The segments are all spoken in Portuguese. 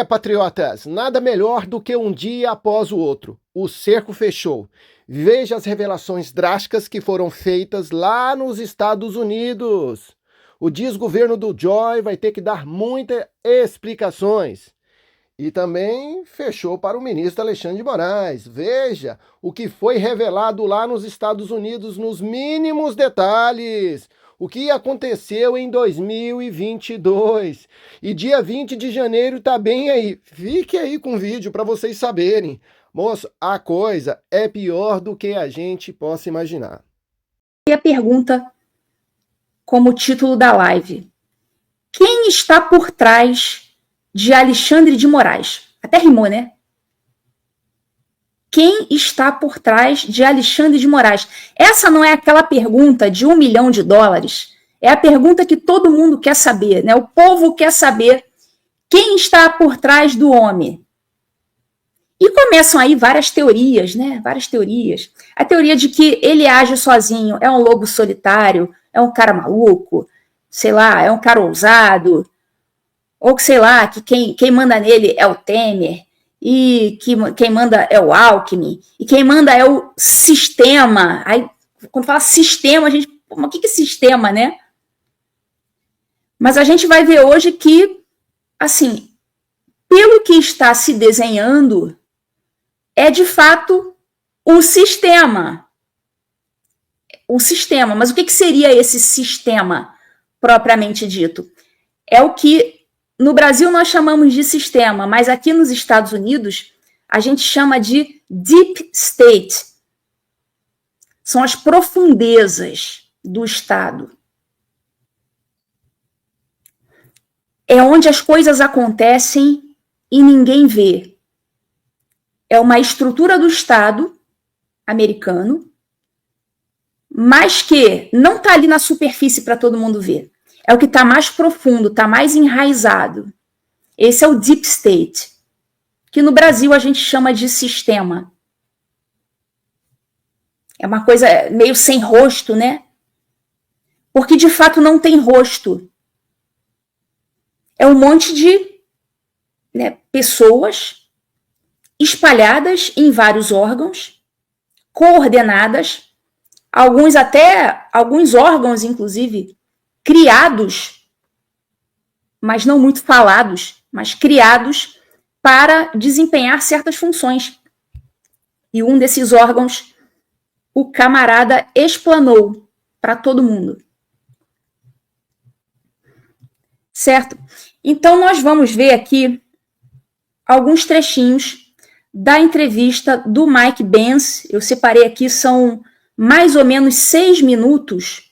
Patriotas, nada melhor do que um dia após o outro. O cerco fechou. Veja as revelações drásticas que foram feitas lá nos Estados Unidos. O desgoverno do Joe vai ter que dar muitas explicações. E também fechou para o ministro Alexandre de Moraes. Veja o que foi revelado lá nos Estados Unidos nos mínimos detalhes. O que aconteceu em 2022. E dia 20 de janeiro tá bem aí. Fique aí com o vídeo para vocês saberem. Moço, a coisa é pior do que a gente possa imaginar. E a pergunta como título da live: quem está por trás de Alexandre de Moraes? Até rimou, né? Quem está por trás de Alexandre de Moraes? Essa não é aquela pergunta de $1 milhão. É a pergunta que todo mundo quer saber, né? O povo quer saber quem está por trás do homem. E começam aí várias teorias, né? Várias teorias. A teoria de que ele age sozinho, é um lobo solitário, é um cara maluco, sei lá, é um cara ousado, ou que, sei lá, que quem manda nele é o Temer, e que quem manda é o Alckmin, e quem manda é o sistema. Aí, quando fala sistema, a gente, mas o que é sistema, né? Mas a gente vai ver hoje que, assim, pelo que está se desenhando, é de fato o sistema. O sistema. Mas o que seria esse sistema, propriamente dito? É o que no Brasil nós chamamos de sistema, mas aqui nos Estados Unidos a gente chama de deep state. São as profundezas do Estado. É onde as coisas acontecem e ninguém vê. É uma estrutura do Estado americano, mas que não está ali na superfície para todo mundo ver. É o que está mais profundo, está mais enraizado. Esse é o deep state, que no Brasil a gente chama de sistema. É uma coisa meio sem rosto, né? Porque de fato não tem rosto. É um monte de, né, pessoas espalhadas em vários órgãos, coordenadas, alguns órgãos, inclusive, criados, mas não muito falados, mas criados para desempenhar certas funções. E um desses órgãos, o camarada explanou para todo mundo. Certo? Então, nós vamos ver aqui alguns trechinhos da entrevista do Mike Pence. Eu separei aqui, são mais ou menos 6 minutos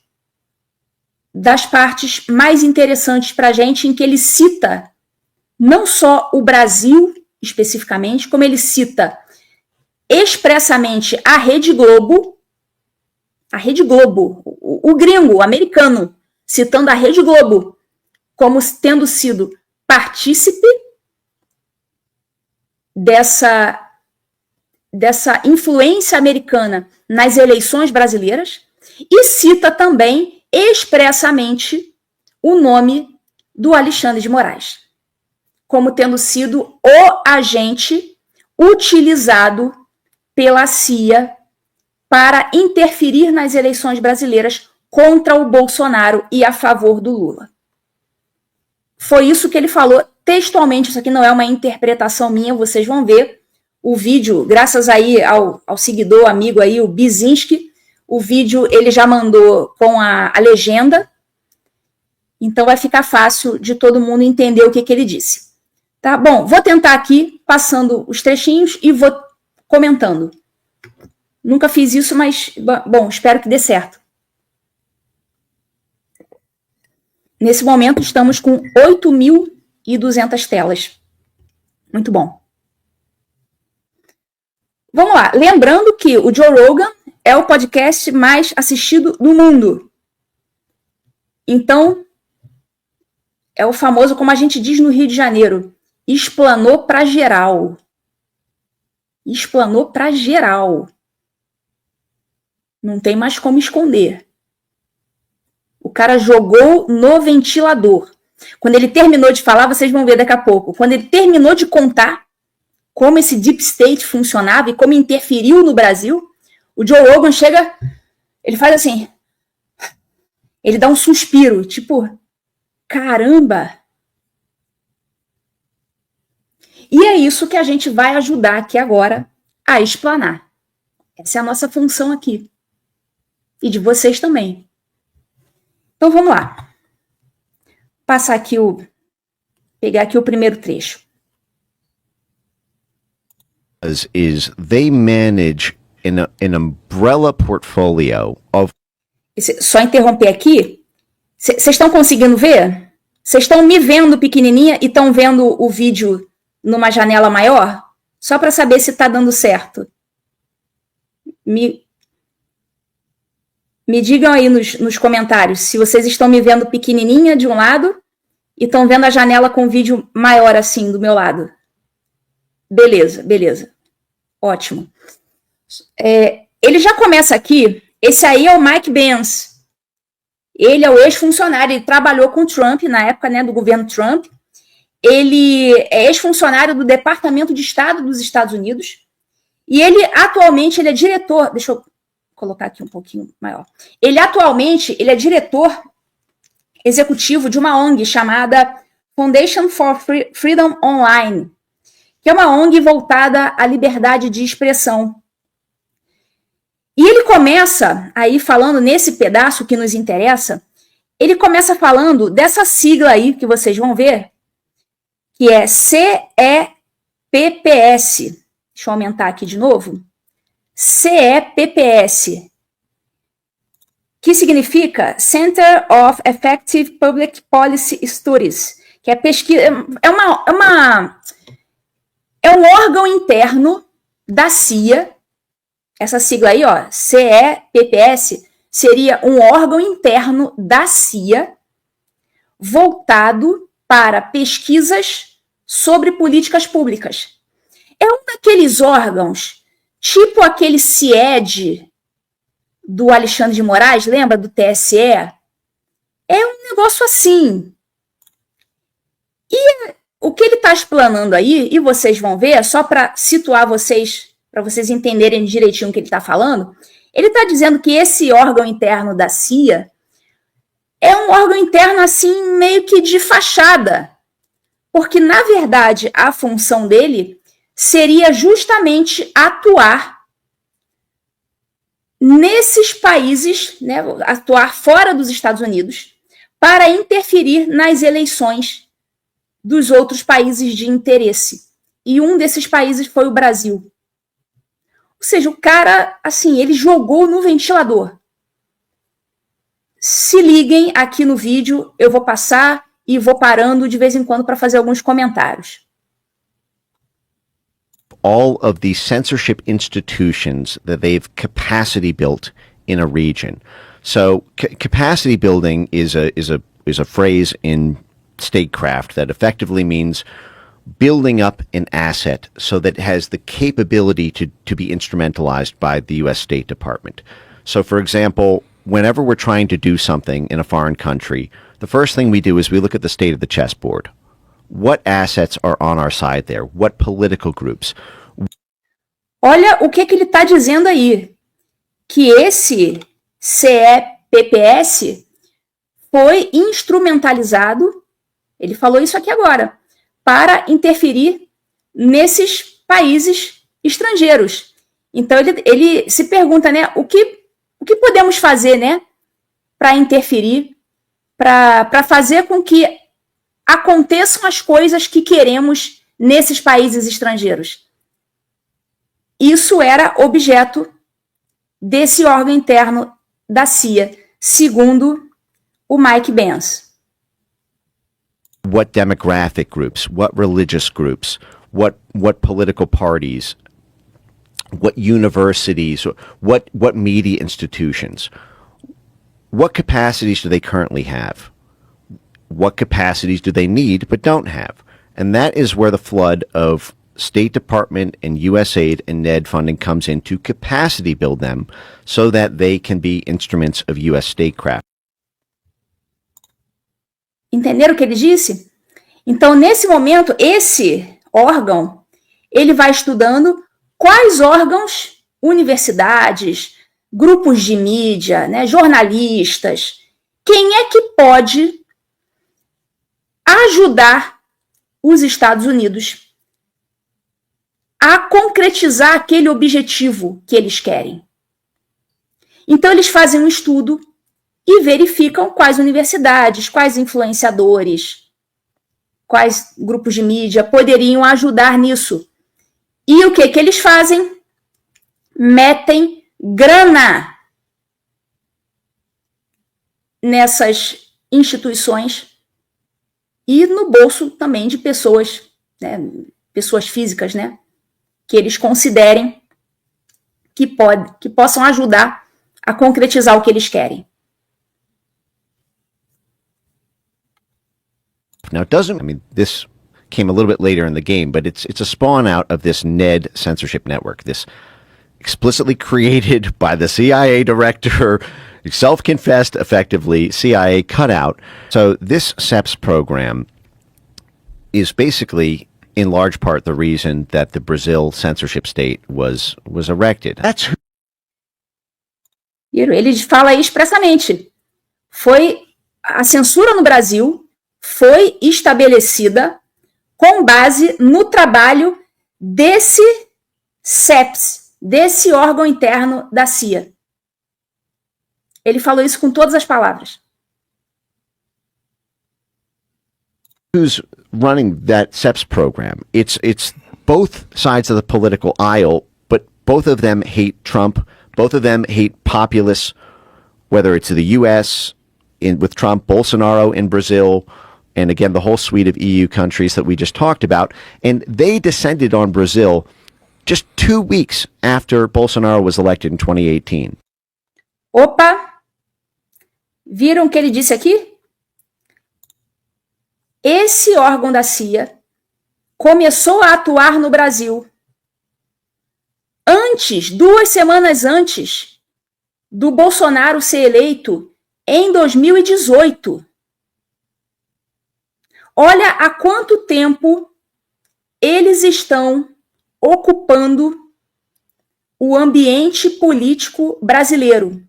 das partes mais interessantes para a gente, em que ele cita não só o Brasil, especificamente, como ele cita expressamente a Rede Globo, o gringo, o americano, citando a Rede Globo como tendo sido partícipe dessa influência americana nas eleições brasileiras, e cita também expressamente o nome do Alexandre de Moraes, como tendo sido o agente utilizado pela CIA para interferir nas eleições brasileiras contra o Bolsonaro e a favor do Lula. Foi isso que ele falou textualmente. Isso aqui não é uma interpretação minha, vocês vão ver o vídeo, graças aí ao seguidor, amigo aí, o Bizinski. O vídeo ele já mandou com a legenda, então vai ficar fácil de todo mundo entender o que ele disse. Tá bom, vou tentar aqui, passando os trechinhos e vou comentando. Nunca fiz isso, mas, bom, espero que dê certo. Nesse momento estamos com 8.200 telas. Muito bom. Vamos lá, lembrando que o Joe Rogan é o podcast mais assistido do mundo. Então, é o famoso, como a gente diz no Rio de Janeiro, explanou para geral. Explanou para geral. Não tem mais como esconder. O cara jogou no ventilador. Quando ele terminou de falar, vocês vão ver daqui a pouco. Quando ele terminou de contar como esse Deep State funcionava e como interferiu no Brasil, o Joe Rogan chega, ele faz assim, ele dá um suspiro, tipo, caramba! E é isso que a gente vai ajudar aqui agora a explanar. Essa é a nossa função aqui. E de vocês também. Então vamos lá. Passar aqui pegar aqui o primeiro trecho. Is they manage an umbrella portfolio of. Só interromper aqui. Vocês estão conseguindo ver? Vocês estão me vendo pequenininha e estão vendo o vídeo numa janela maior? Só para saber se está dando certo. Me digam aí nos comentários se vocês estão me vendo pequenininha de um lado e estão vendo a janela com o vídeo maior assim do meu lado. Beleza, beleza. Ótimo. Ele já começa aqui. Esse aí é o Mike Pence. Ele é o ex-funcionário, ele trabalhou com o Trump na época, né, do governo Trump. Ele é ex-funcionário do Departamento de Estado dos Estados Unidos. E ele, atualmente, ele é diretor... Deixa eu colocar aqui um pouquinho maior. Ele é diretor executivo de uma ONG chamada Foundation for Freedom Online, que é uma ONG voltada à liberdade de expressão. E ele começa aí falando, nesse pedaço que nos interessa, ele começa falando dessa sigla aí, que vocês vão ver, que é CEPPS. Deixa eu aumentar aqui de novo. CEPPS, que significa Center of Effective Public Policy Studies, que é pesquisa, é um órgão interno da CIA. Essa sigla aí, ó, CEPPS, seria um órgão interno da CIA voltado para pesquisas sobre políticas públicas. É um daqueles órgãos, tipo aquele CIED do Alexandre de Moraes, lembra do TSE? É um negócio assim. E o que ele está explanando aí, e vocês vão ver, só para situar vocês, para vocês entenderem direitinho o que ele está falando, ele está dizendo que esse órgão interno da CIA é um órgão interno assim, meio que de fachada, porque, na verdade, a função dele seria justamente atuar nesses países, né, atuar fora dos Estados Unidos, para interferir nas eleições dos outros países de interesse. E um desses países foi o Brasil. Ou seja, o cara, assim, ele jogou no ventilador. Se liguem aqui no vídeo, eu vou passar e vou parando de vez em quando para fazer alguns comentários. All of these censorship institutions that they've capacity built in a region. So capacity building is a phrase in statecraft that effectively means building up an asset so that it has the capability to be instrumentalized by the U.S. State Department. So, for example, whenever we're trying to do something in a foreign country, the first thing we do is we look at the state of the chessboard. What assets are on our side there? What political groups? Olha o que ele está dizendo aí. Que esse CEPPS foi instrumentalizado, ele falou isso aqui agora, para interferir nesses países estrangeiros. Então ele se pergunta, né, o que podemos fazer, né, para interferir, para fazer com que aconteçam as coisas que queremos nesses países estrangeiros. Isso era objeto desse órgão interno da CIA, segundo o Mike Pence. What demographic groups, what religious groups, what political parties, what universities, what media institutions, what capacities do they currently have? What capacities do they need but don't have? And that is where the flood of State Department and USAID and NED funding comes in to capacity build them so that they can be instruments of U.S. statecraft. Entenderam o que ele disse? Então, nesse momento, esse órgão, ele vai estudando quais órgãos, universidades, grupos de mídia, né, jornalistas, quem é que pode ajudar os Estados Unidos a concretizar aquele objetivo que eles querem. Então, eles fazem um estudo e verificam quais universidades, quais influenciadores, quais grupos de mídia poderiam ajudar nisso. E o que eles fazem? Metem grana nessas instituições e no bolso também de pessoas, né, pessoas físicas, né, que eles considerem que possam ajudar a concretizar o que eles querem. Now, this came a little bit later in the game, but it's a spawn out of this NED censorship network, this explicitly created by the CIA director, self-confessed, effectively, CIA cutout. So this CEPS program is basically, in large part, the reason that the Brazil censorship state was erected. That's Ele fala aí expressamente. A censura no Brasil foi estabelecida com base no trabalho desse CEPS, desse órgão interno da CIA. Ele falou isso com todas as palavras. Who's running that CEPS program? It's both sides of the political aisle, but both of them hate Trump. Both of them hate populists, whether it's the U.S. with Trump, Bolsonaro in Brazil, and again, the whole suite of EU countries that we just talked about. And they descended on Brazil just 2 weeks after Bolsonaro was elected in 2018. Opa! Viram o que ele disse aqui? Esse órgão da CIA começou a atuar no Brasil 2 semanas antes do Bolsonaro ser eleito em 2018. Olha há quanto tempo eles estão ocupando o ambiente político brasileiro.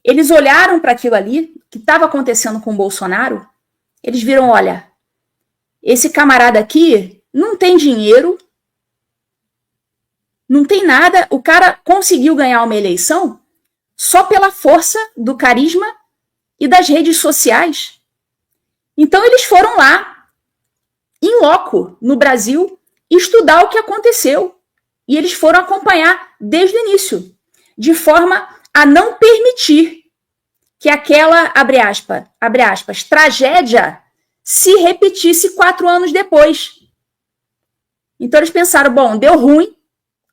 Eles olharam para aquilo ali, que estava acontecendo com o Bolsonaro, eles viram, olha, esse camarada aqui não tem dinheiro, não tem nada, o cara conseguiu ganhar uma eleição só pela força do carisma e das redes sociais. Então eles foram lá, em loco, no Brasil, estudar o que aconteceu. E eles foram acompanhar desde o início, de forma a não permitir que aquela, abre aspas, tragédia se repetisse 4 anos depois. Então eles pensaram, bom, deu ruim,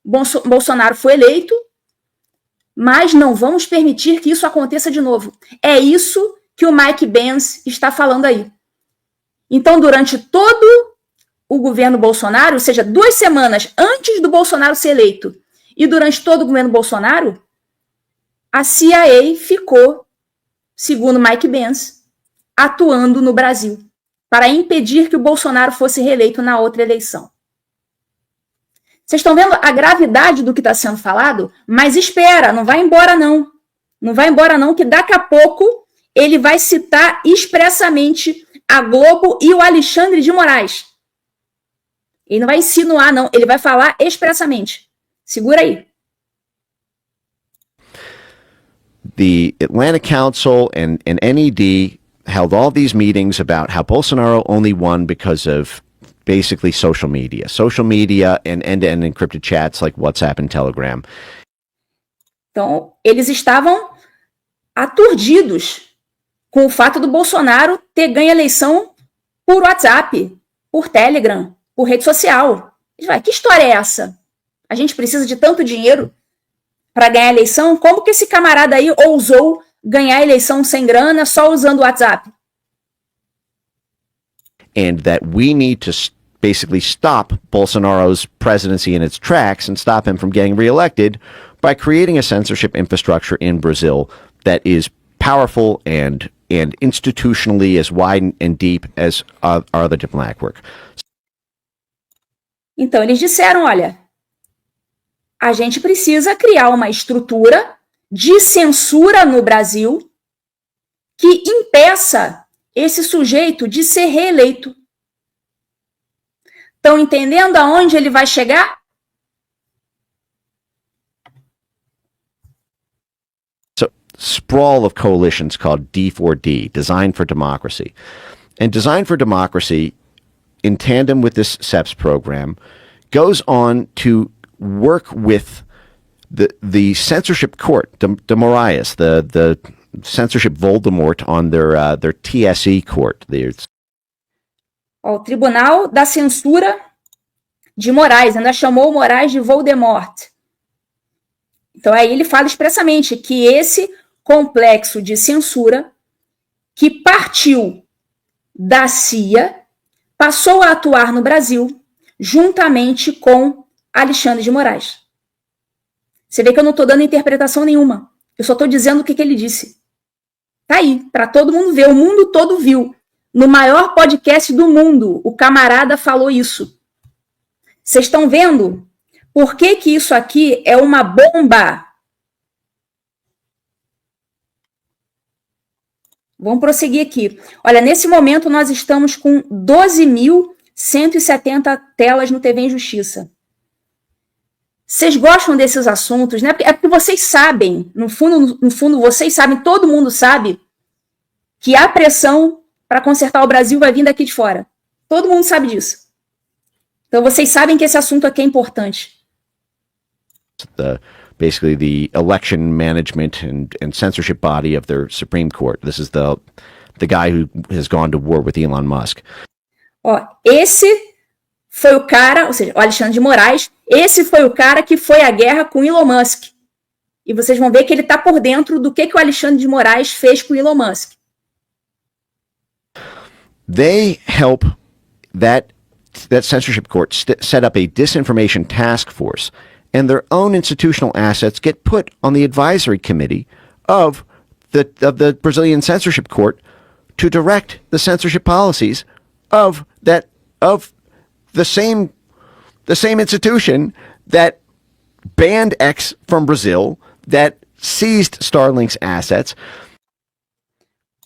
Bolsonaro foi eleito, mas não vamos permitir que isso aconteça de novo. É isso que o Mike Pence está falando aí. Então, durante todo o governo Bolsonaro, ou seja, 2 semanas antes do Bolsonaro ser eleito, e durante todo o governo Bolsonaro, a CIA ficou, segundo Mike Pence, atuando no Brasil, para impedir que o Bolsonaro fosse reeleito na outra eleição. Vocês estão vendo a gravidade do que está sendo falado? Mas espera, não vai embora não. Não vai embora não, que daqui a pouco ele vai citar expressamente a Globo e o Alexandre de Moraes. Ele não vai insinuar não, ele vai falar expressamente. Segura aí. The Atlanta Council and NED held all these meetings about how Bolsonaro only won because of basically social media and end-to-end encrypted chats like WhatsApp and Telegram. Então, eles estavam aturdidos com o fato do Bolsonaro ter ganho a eleição por WhatsApp, por Telegram, por rede social. Que história é essa? A gente precisa de tanto dinheiro para ganhar a eleição? Como que esse camarada aí ousou ganhar a eleição sem grana só usando o WhatsApp? And that we need to basically stop Bolsonaro's presidency in its tracks and stop him from getting reelected by creating a censorship infrastructure in Brazil that is powerful and and institutionally as wide and deep as are the diplomatic work. Então, eles disseram, olha, a gente precisa criar uma estrutura de censura no Brasil que impeça esse sujeito de ser reeleito. Estão entendendo aonde ele vai chegar? So, sprawl of coalitions called D4D, Design for Democracy. And Design for Democracy, in tandem with this CEPS program, goes on to work with the censorship court, de Moraes, the censorship Voldemort on their TSE court. O Tribunal da Censura de Moraes, ainda chamou Moraes de Voldemort. Então aí ele fala expressamente que esse complexo de censura que partiu da CIA passou a atuar no Brasil juntamente com Alexandre de Moraes. Você vê que eu não estou dando interpretação nenhuma. Eu só estou dizendo o que ele disse. Tá aí, para todo mundo ver. O mundo todo viu. No maior podcast do mundo, o camarada falou isso. Vocês estão vendo por que isso aqui é uma bomba? Vamos prosseguir aqui. Olha, nesse momento nós estamos com 12.170 telas no TV em Justiça. Vocês gostam desses assuntos, né? É porque vocês sabem, no fundo vocês sabem, todo mundo sabe que a pressão para consertar o Brasil vai vir daqui de fora. Todo mundo sabe disso. Então vocês sabem que esse assunto aqui é importante. Basically the election management and censorship body of their Supreme Court. This is the guy who has gone to war with Elon Musk. Ó, esse foi o cara, ou seja, o Alexandre de Moraes, esse foi o cara que foi à guerra com Elon Musk. E vocês vão ver que ele está por dentro do que o Alexandre de Moraes fez com Elon Musk. They help that censorship court set up a disinformation task force, and their own institutional assets get put on the advisory committee of the Brazilian censorship court to direct the censorship policies of the same institution that banned X from Brazil, that seized Starlink's assets.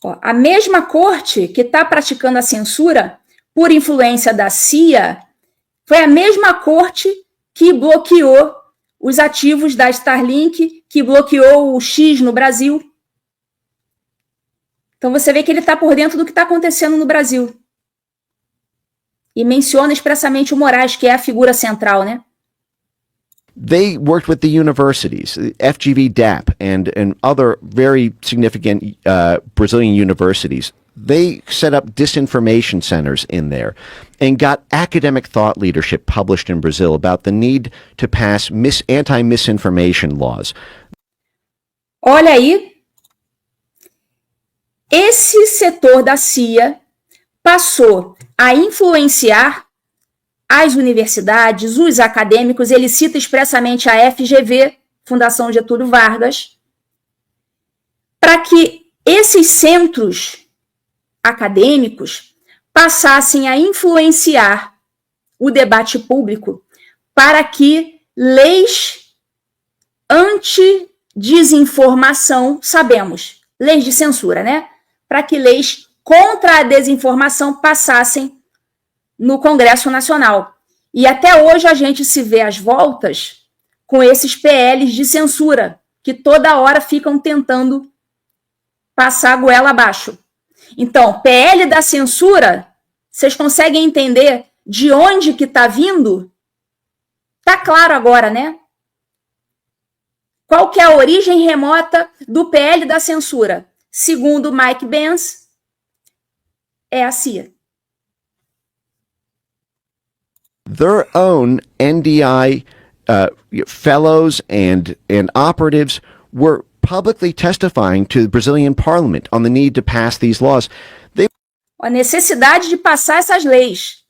A mesma corte que está praticando a censura por influência da CIA foi a mesma corte que bloqueou os ativos da Starlink, que bloqueou o X no Brasil. Então você vê que ele está por dentro do que está acontecendo no Brasil. E menciona expressamente o Moraes, que é a figura central, né? They worked with the universities, FGV-DAP, and other very significant Brazilian universities. They set up disinformation centers in there and got academic thought leadership published in Brazil about the need to pass anti-misinformation laws. Olha aí, esse setor da CIA passou a influenciar as universidades, os acadêmicos. Ele cita expressamente a FGV, Fundação Getúlio Vargas, para que esses centros acadêmicos passassem a influenciar o debate público para que leis anti-desinformação, sabemos, leis de censura, né? Para que leis contra a desinformação passassem no Congresso Nacional. E até hoje a gente se vê às voltas com esses PLs de censura, que toda hora ficam tentando passar a goela abaixo. Então, PL da censura, vocês conseguem entender de onde que está vindo? Tá claro agora, né? Qual que é a origem remota do PL da censura? Segundo Mike Benz, é a CIA. Their own NDI fellows and operatives were publicly testifying to the Brazilian parliament on the need to pass these laws. A necessidade de passar essas leis.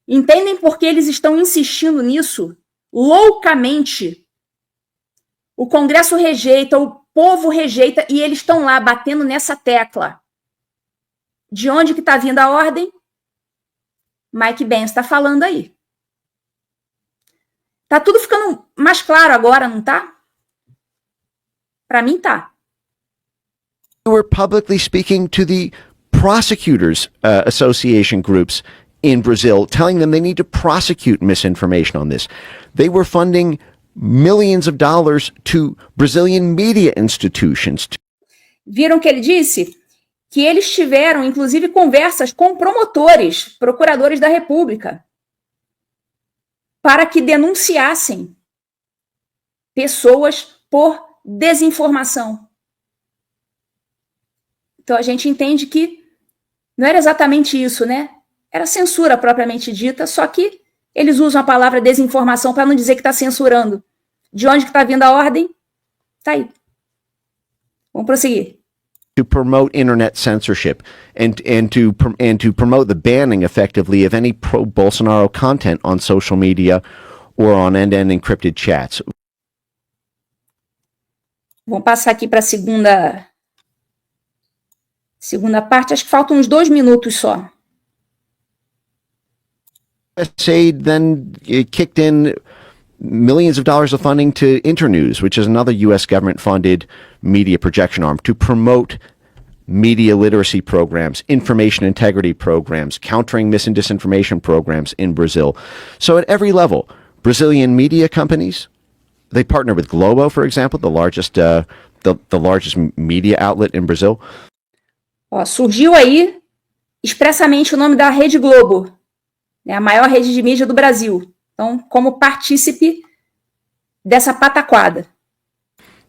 Entendem por que eles estão insistindo nisso? Loucamente. O Congresso rejeita, o povo rejeita e eles estão lá batendo nessa tecla. De onde que está vindo a ordem? Mike Pence está falando aí. Tá tudo ficando mais claro agora, não tá? Para mim tá. They were publicly speaking to the prosecutors association groups in Brazil, telling them they need to prosecute misinformation on this. They were funding millions of dollars to Brazilian media institutions. Viram que ele disse? Que eles tiveram, inclusive, conversas com promotores, procuradores da República, para que denunciassem pessoas por desinformação. Então a gente entende que não era exatamente isso, né? Era censura propriamente dita, só que eles usam a palavra desinformação para não dizer que está censurando. De onde que está vindo a ordem? Tá aí. Vamos prosseguir. To promote internet censorship and to promote the banning effectively of any pro-Bolsonaro content on social media or on end-to-end encrypted chats. Vamos passar aqui para a segunda parte. Acho que faltam uns 2 minutos só. USAID then kicked in millions of dollars of funding to Internews, which is another U.S. government-funded media projection arm, to promote media literacy programs, information integrity programs, countering mis and disinformation programs in Brazil. So at every level, Brazilian media companies, they partner with Globo, for example, the largest media outlet in Brazil. Ó, surgiu aí expressamente o nome da Rede Globo, né, a maior rede de mídia do Brasil. Então, como partícipe dessa pataquada.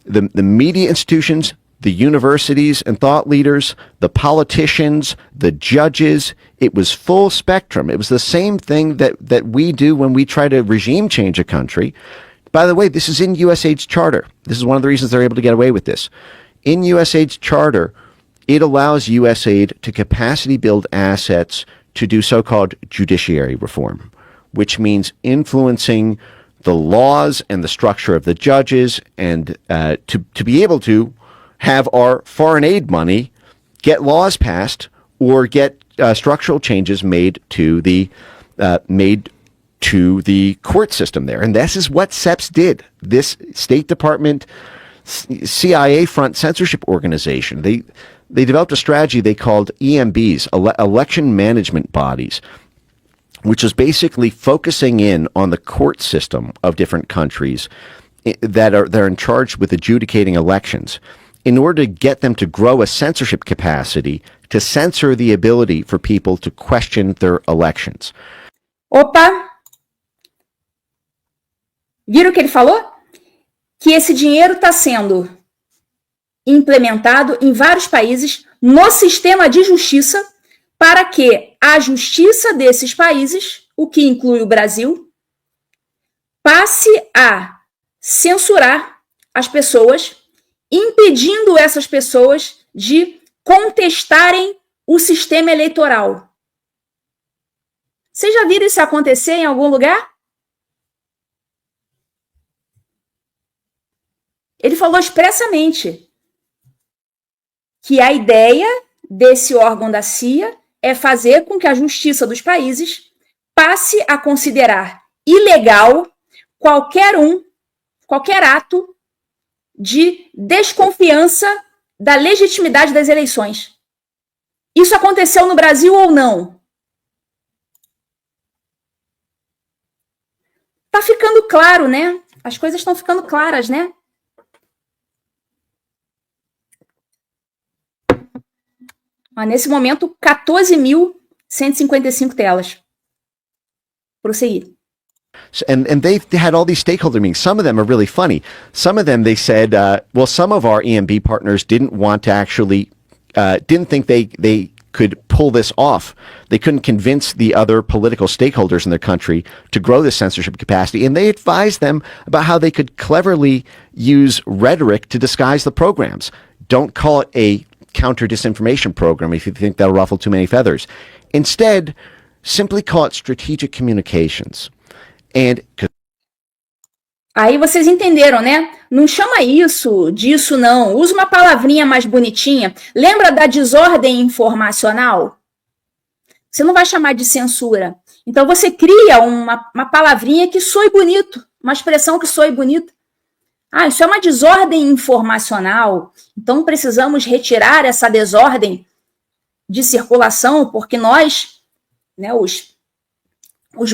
The media institutions, the universities and thought leaders, the politicians, the judges, it was full spectrum. It was the same thing that we do when we try to regime change a country. By the way, this is in USAID's charter. This is one of the reasons they're able to get away with this. In USAID's charter, it allows USAID to capacity build assets to do so-called judiciary reform, which means influencing the laws and the structure of the judges, and to be able to have our foreign aid money get laws passed or get structural changes made to the court system there. And this is what CEPS did. This State Department CIA front censorship organization, they developed a strategy they called EMBs, election management bodies, which is basically focusing in on the court system of different countries that are in charge with adjudicating elections, in order to get them to grow a censorship capacity to censor the ability for people to question their elections. Opa! Viram o que ele falou? Que esse dinheiro está sendo implementado em vários países no sistema de justiça para que a justiça desses países, o que inclui o Brasil, passe a censurar as pessoas, impedindo essas pessoas de contestarem o sistema eleitoral. Vocês já viram isso acontecer em algum lugar? Ele falou expressamente que a ideia desse órgão da CIA é fazer com que a justiça dos países passe a considerar ilegal qualquer ato de desconfiança da legitimidade das eleições. Isso aconteceu no Brasil ou não? Tá ficando claro, né? As coisas estão ficando claras, né? Nesse momento, 14.155 telas. Prosseguir. And they had all these stakeholder meetings. Some of them are really funny. Some of them, they said, well, some of our EMB partners didn't want to actually, didn't think they could pull this off. They couldn't convince the other political stakeholders in their country to grow this censorship capacity. And they advised them about how they could cleverly use rhetoric to disguise the programs. Don't call it a counter-disinformation program if you think that'll ruffle too many feathers. Instead, simply call it strategic communications. And Aí vocês entenderam, né? Não chama isso disso, não. Usa uma palavrinha mais bonitinha. Lembra da desordem informacional? Você não vai chamar de censura. Então você cria uma palavrinha que soe bonito, uma expressão que soe bonita. Ah, isso é uma desordem informacional. Então precisamos retirar essa desordem de circulação, porque nós, né, os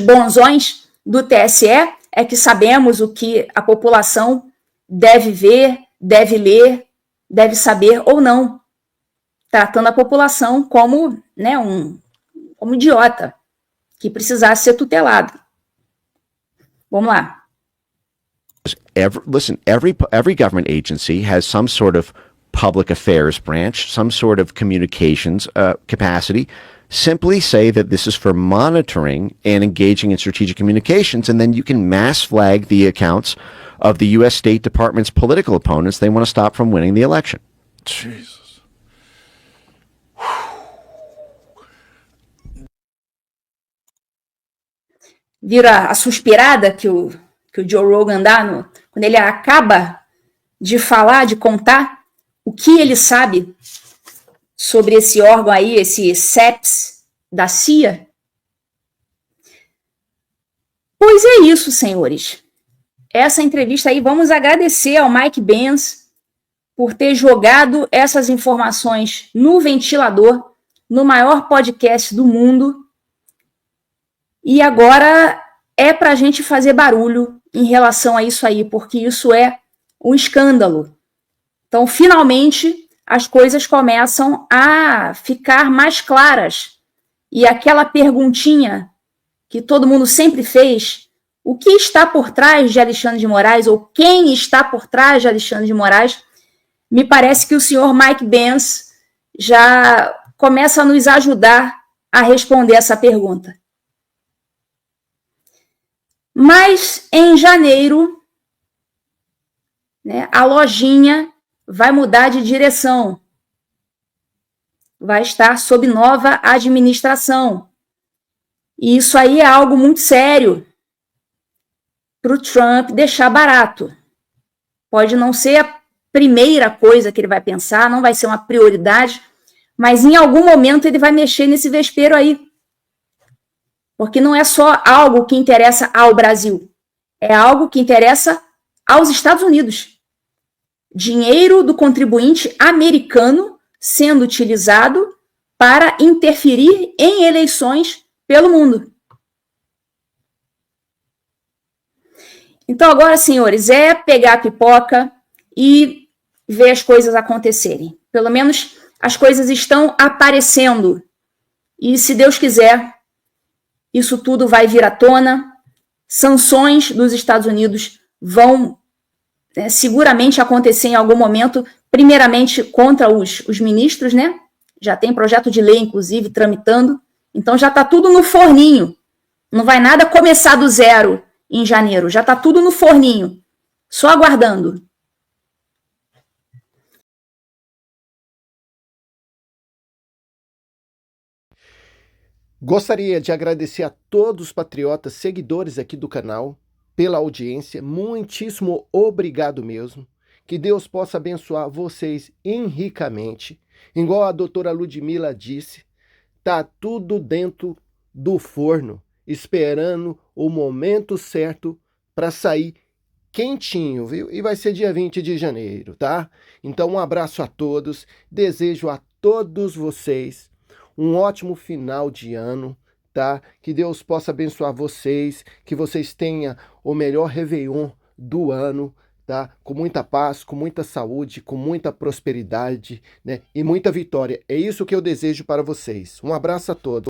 bonzões do TSE, é que sabemos o que a população deve ver, deve ler, deve saber ou não, tratando a população como, né, como idiota, que precisasse ser tutelado. Vamos lá. Every government agency has some sort of public affairs branch, some sort of communications capacity. Simply say that this is for monitoring and engaging in strategic communications, and then you can mass flag the accounts of the U.S. State Department's political opponents they want to stop from winning the election. Jesus. Vira a suspirada que o Joe Rogan dá quando ele acaba de falar, de contar o que ele sabe sobre esse órgão aí, esse CEPS da CIA. Pois é isso, senhores. Essa entrevista aí, vamos agradecer ao Mike Benz por ter jogado essas informações no ventilador, no maior podcast do mundo. E agora é para a gente fazer barulho em relação a isso aí, porque isso é um escândalo. Então, finalmente, as coisas começam a ficar mais claras. E aquela perguntinha que todo mundo sempre fez, o que está por trás de Alexandre de Moraes, ou quem está por trás de Alexandre de Moraes, me parece que o senhor Mike Benz já começa a nos ajudar a responder essa pergunta. Mas, em janeiro, né, a lojinha vai mudar de direção. Vai estar sob nova administração. E isso aí é algo muito sério para o Trump deixar barato. Pode não ser a primeira coisa que ele vai pensar, não vai ser uma prioridade, mas em algum momento ele vai mexer nesse vespeiro aí. Porque não é só algo que interessa ao Brasil, é algo que interessa aos Estados Unidos. Dinheiro do contribuinte americano sendo utilizado para interferir em eleições pelo mundo. Então agora, senhores, é pegar a pipoca e ver as coisas acontecerem. Pelo menos as coisas estão aparecendo. E se Deus quiser, isso tudo vai vir à tona. Sanções dos Estados Unidos vão seguramente acontecer em algum momento, primeiramente contra os ministros, né? Já tem projeto de lei, inclusive, tramitando. Então já está tudo no forninho. Não vai nada começar do zero em janeiro. Já está tudo no forninho. Só aguardando. Gostaria de agradecer a todos os patriotas seguidores aqui do canal pela audiência. Muitíssimo obrigado mesmo. Que Deus possa abençoar vocês enricamente. Igual a doutora Ludmila disse, tá tudo dentro do forno, esperando o momento certo para sair quentinho, viu? E vai ser dia 20 de janeiro, tá? Então um abraço a todos, desejo a todos vocês um ótimo final de ano, tá? Que Deus possa abençoar vocês, que vocês tenham o melhor Réveillon do ano, tá? Com muita paz, com muita saúde, com muita prosperidade, né? E muita vitória. É isso que eu desejo para vocês. Um abraço a todos.